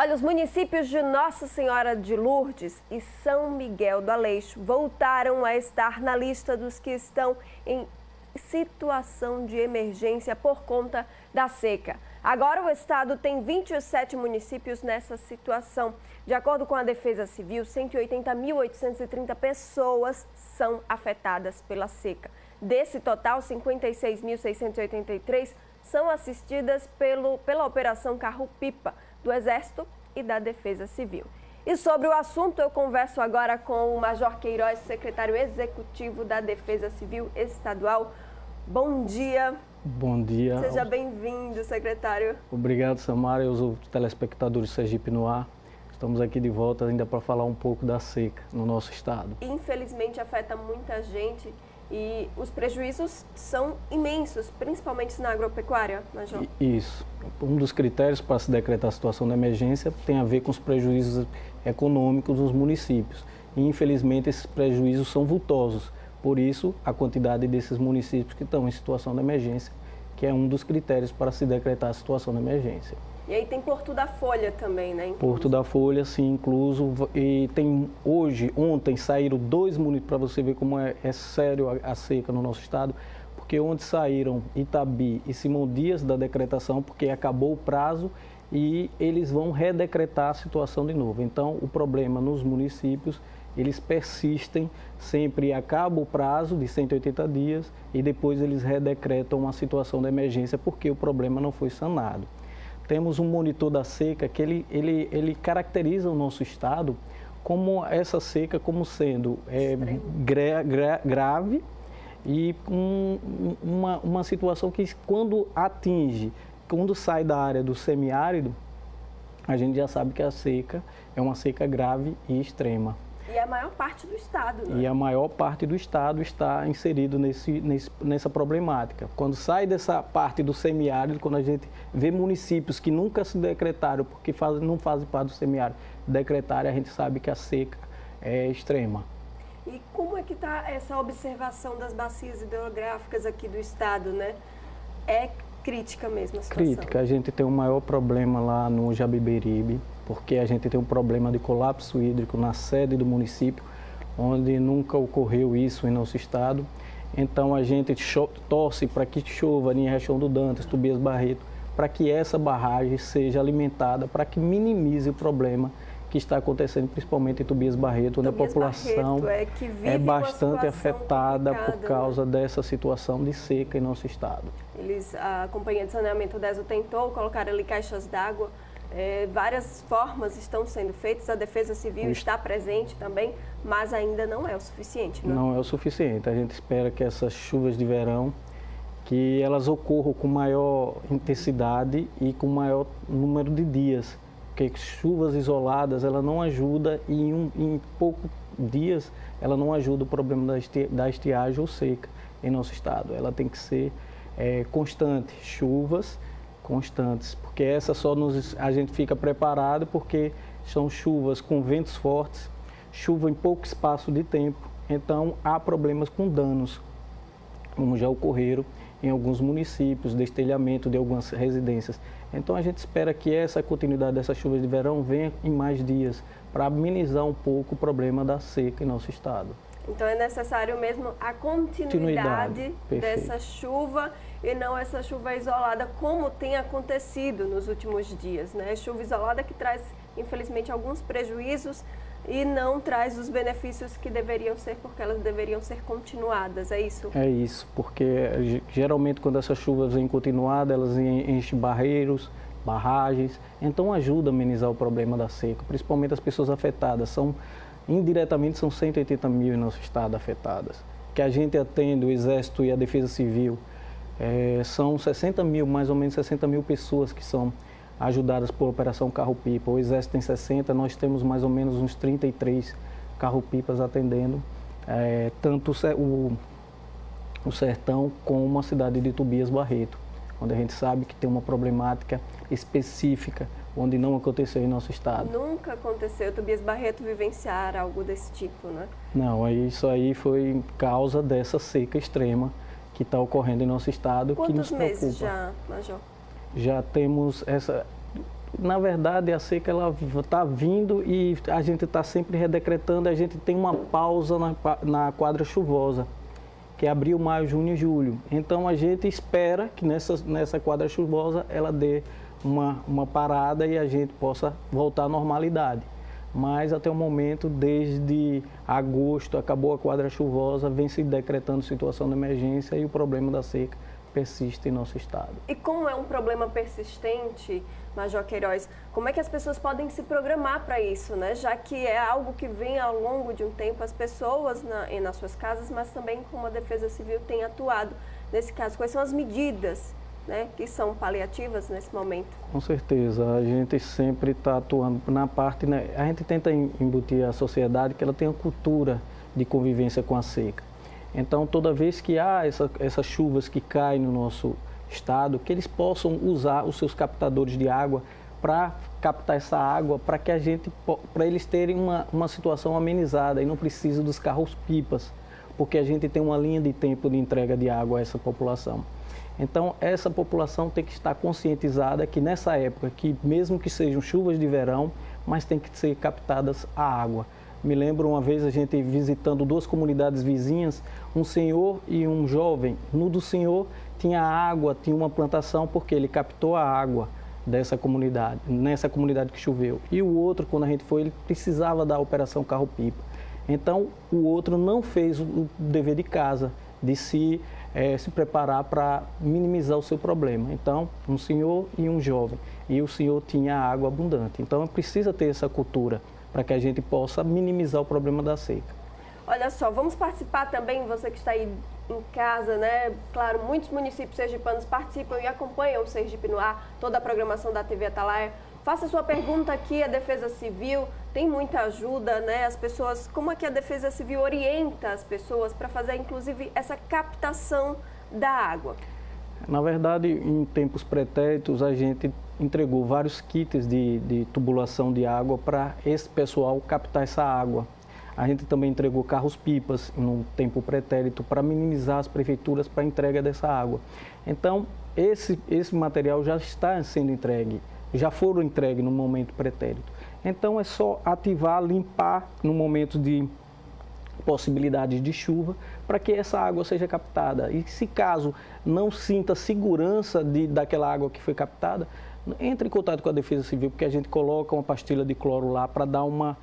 Olha, os municípios de Nossa Senhora de Lourdes e São Miguel do Aleixo voltaram a estar na lista dos que estão em situação de emergência por conta da seca. Agora o estado tem 27 municípios nessa situação. De acordo com a Defesa Civil, 180.830 pessoas são afetadas pela seca. Desse total, 56.683 são assistidas pela Operação Carro-Pipa do Exército e da Defesa Civil. E sobre o assunto, eu converso agora com o Major Queiroz, secretário executivo da Defesa Civil Estadual. Bom dia. Bom dia. Seja bem-vindo, secretário. Obrigado, Samara, e os telespectadores do Sergipe no Ar. Estamos aqui de volta ainda para falar um pouco da seca no nosso estado. Infelizmente, afeta muita gente e os prejuízos são imensos, principalmente na agropecuária, Major. Isso. Um dos critérios para se decretar a situação de emergência tem a ver com os prejuízos econômicos dos municípios. E, infelizmente, esses prejuízos são vultosos. Por isso, a quantidade desses municípios que estão em situação de emergência, que é um dos critérios para se decretar a situação de emergência. E aí tem Porto da Folha também, né? Incluso. Porto da Folha, sim, incluso. E tem ontem saíram 2 municípios, para você ver como é sério a seca no nosso estado, porque ontem saíram Itabi e Simão Dias da decretação, porque acabou o prazo e eles vão redecretar a situação de novo. Então, o problema nos municípios, eles persistem, sempre acaba o prazo de 180 dias e depois eles redecretam uma situação de emergência porque o problema não foi sanado. Temos um monitor da seca que ele caracteriza o nosso estado como essa seca como sendo grave e uma situação que quando sai da área do semiárido, a gente já sabe que a seca é uma seca grave e extrema. E a maior parte do estado, né? E a maior parte do estado está inserido nessa problemática. Quando sai dessa parte do semiárido, quando a gente vê municípios que nunca se decretaram, porque não fazem parte do semiárido, decretarem, a gente sabe que a seca é extrema. E como é que está essa observação das bacias hidrográficas aqui do estado, né? É crítica mesmo a situação? Crítica. A gente tem um maior problema lá no Jabiberibe, porque a gente tem um problema de colapso hídrico na sede do município, onde nunca ocorreu isso em nosso estado. Então a gente torce para que chova em Riachão do Dantas, Tobias Barreto, para que essa barragem seja alimentada, para que minimize o problema que está acontecendo, principalmente em Tobias Barreto, onde a população é bastante afetada por causa dessa situação de seca em nosso estado. A Companhia de Saneamento DESO tentou colocar ali caixas d'água. Várias formas estão sendo feitas, a Defesa Civil está presente também, mas ainda não é o suficiente, né? Não é o suficiente. A gente espera que essas chuvas de verão, que elas ocorram com maior intensidade e com maior número de dias, porque chuvas isoladas, ela não ajuda e em poucos dias ela não ajuda o problema da estiagem ou seca em nosso estado. Ela tem que ser constante, chuvas constantes, porque essa a gente fica preparado porque são chuvas com ventos fortes, chuva em pouco espaço de tempo, então há problemas com danos, como já ocorreram em alguns municípios, destelhamento de algumas residências. Então a gente espera que essa continuidade dessas chuvas de verão venha em mais dias, para amenizar um pouco o problema da seca em nosso estado. Então é necessário mesmo a continuidade dessa chuva e não essa chuva isolada, como tem acontecido nos últimos dias, né? Chuva isolada que traz, infelizmente, alguns prejuízos e não traz os benefícios que deveriam ser, porque elas deveriam ser continuadas, é isso? É isso, porque geralmente quando essas chuvas vêm continuadas, elas enchem barreiros, barragens, então ajuda a amenizar o problema da seca, principalmente as pessoas afetadas. Indiretamente são 180 mil em nosso estado afetadas, que a gente atende, o Exército e a Defesa Civil, são 60 mil, mais ou menos 60 mil pessoas que são ajudadas por Operação Carro-Pipa. O Exército tem 60, nós temos mais ou menos uns 33 carro-pipas atendendo, tanto o Sertão como a cidade de Tobias Barreto, onde a gente sabe que tem uma problemática específica, onde não aconteceu em nosso estado. Nunca aconteceu Tobias Barreto vivenciar algo desse tipo, né? Não, isso aí foi causa dessa seca extrema que está ocorrendo em nosso estado. Quantos que nos preocupa. Meses já, Major? Já temos Na verdade, a seca está vindo e a gente está sempre redecretando, a gente tem uma pausa na quadra chuvosa, que é abril, maio, junho e julho. Então, a gente espera que nessa quadra chuvosa ela dê uma parada e a gente possa voltar à normalidade. Mas, até o momento, desde agosto, acabou a quadra chuvosa, vem se decretando situação de emergência e o problema da seca persiste em nosso estado. E como é um problema persistente, Major Queiroz, como é que as pessoas podem se programar para isso, né? Já que é algo que vem ao longo de um tempo, as pessoas nas suas casas, mas também como a Defesa Civil tem atuado nesse caso. Quais são as medidas, né, que são paliativas nesse momento? Com certeza, a gente sempre está atuando na parte, né, a gente tenta embutir a sociedade que ela tenha cultura de convivência com a seca. Então, toda vez que há essas chuvas que caem no nosso estado, que eles possam usar os seus captadores de água para captar essa água, para eles terem uma situação amenizada e não precisa dos carros-pipas, porque a gente tem uma linha de tempo de entrega de água a essa população. Então, essa população tem que estar conscientizada que nessa época, que mesmo que sejam chuvas de verão, mas tem que ser captadas a água. Me lembro uma vez a gente visitando 2 comunidades vizinhas, um senhor e um jovem. No do senhor tinha água, tinha uma plantação, porque ele captou a água dessa comunidade, nessa comunidade que choveu. E o outro, quando a gente foi, ele precisava da operação carro-pipa. Então, o outro não fez o dever de casa, de se preparar para minimizar o seu problema. Então, um senhor e um jovem. E o senhor tinha água abundante. Então, precisa ter essa cultura para que a gente possa minimizar o problema da seca. Olha só, vamos participar também, você que está aí em casa, né? Claro, muitos municípios sergipanos participam e acompanham o Sergipe no Ar, toda a programação da TV Atalaia. Faça sua pergunta aqui à Defesa Civil, tem muita ajuda, né? As pessoas, como é que a Defesa Civil orienta as pessoas para fazer, inclusive, essa captação da água? Na verdade, em tempos pretéritos, a gente entregou vários kits de tubulação de água para esse pessoal captar essa água. A gente também entregou carros-pipas no tempo pretérito para minimizar as prefeituras para a entrega dessa água. Então, esse material já está sendo entregue, já foram entregues no momento pretérito. Então, é só ativar, limpar no momento de possibilidades de chuva para que essa água seja captada. E se caso não sinta segurança daquela água que foi captada, entre em contato com a Defesa Civil, porque a gente coloca uma pastilha de cloro lá para dar uma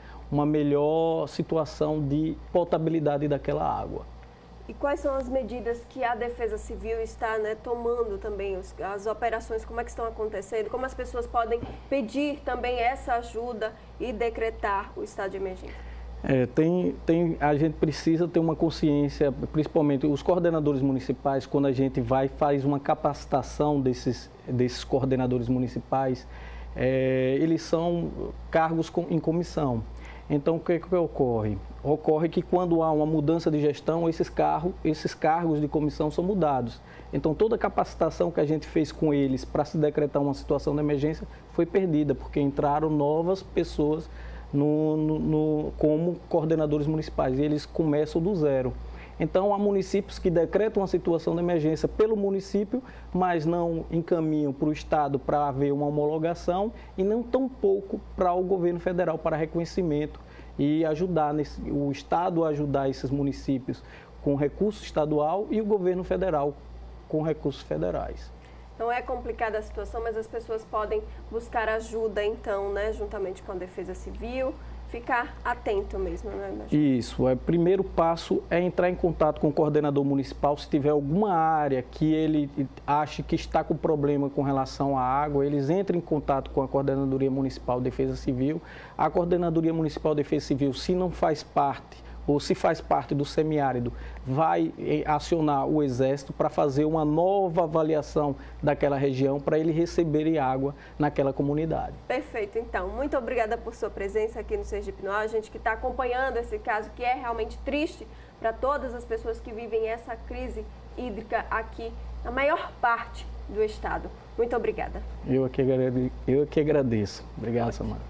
melhor situação de potabilidade daquela água. E quais são as medidas que a Defesa Civil está, né, tomando também, as operações, como é que estão acontecendo, como as pessoas podem pedir também essa ajuda e decretar o estado de emergência? A gente precisa ter uma consciência, principalmente os coordenadores municipais, quando a gente faz uma capacitação desses coordenadores municipais, eles são cargos em comissão. Então, o que ocorre? Ocorre que quando há uma mudança de gestão, esses cargos de comissão são mudados. Então, toda a capacitação que a gente fez com eles para se decretar uma situação de emergência foi perdida, porque entraram novas pessoas como coordenadores municipais, e eles começam do zero. Então, há municípios que decretam uma situação de emergência pelo município, mas não encaminham para o Estado para haver uma homologação e não tão pouco para o governo federal para reconhecimento e ajudar o Estado a ajudar esses municípios com recurso estadual e o governo federal com recursos federais. Então é complicada a situação, mas as pessoas podem buscar ajuda, então, né, juntamente com a Defesa Civil, ficar atento mesmo, né? Isso, o primeiro passo é entrar em contato com o coordenador municipal, se tiver alguma área que ele ache que está com problema com relação à água, eles entrem em contato com a Coordenadoria Municipal de Defesa Civil. A Coordenadoria Municipal de Defesa Civil, se não faz parte, ou se faz parte do semiárido, vai acionar o Exército para fazer uma nova avaliação daquela região para ele receber água naquela comunidade. Perfeito, então. Muito obrigada por sua presença aqui no Sergipe no Ar. A gente que está acompanhando esse caso que é realmente triste para todas as pessoas que vivem essa crise hídrica aqui na maior parte do estado. Muito obrigada. Eu que agradeço. Obrigado, Samara.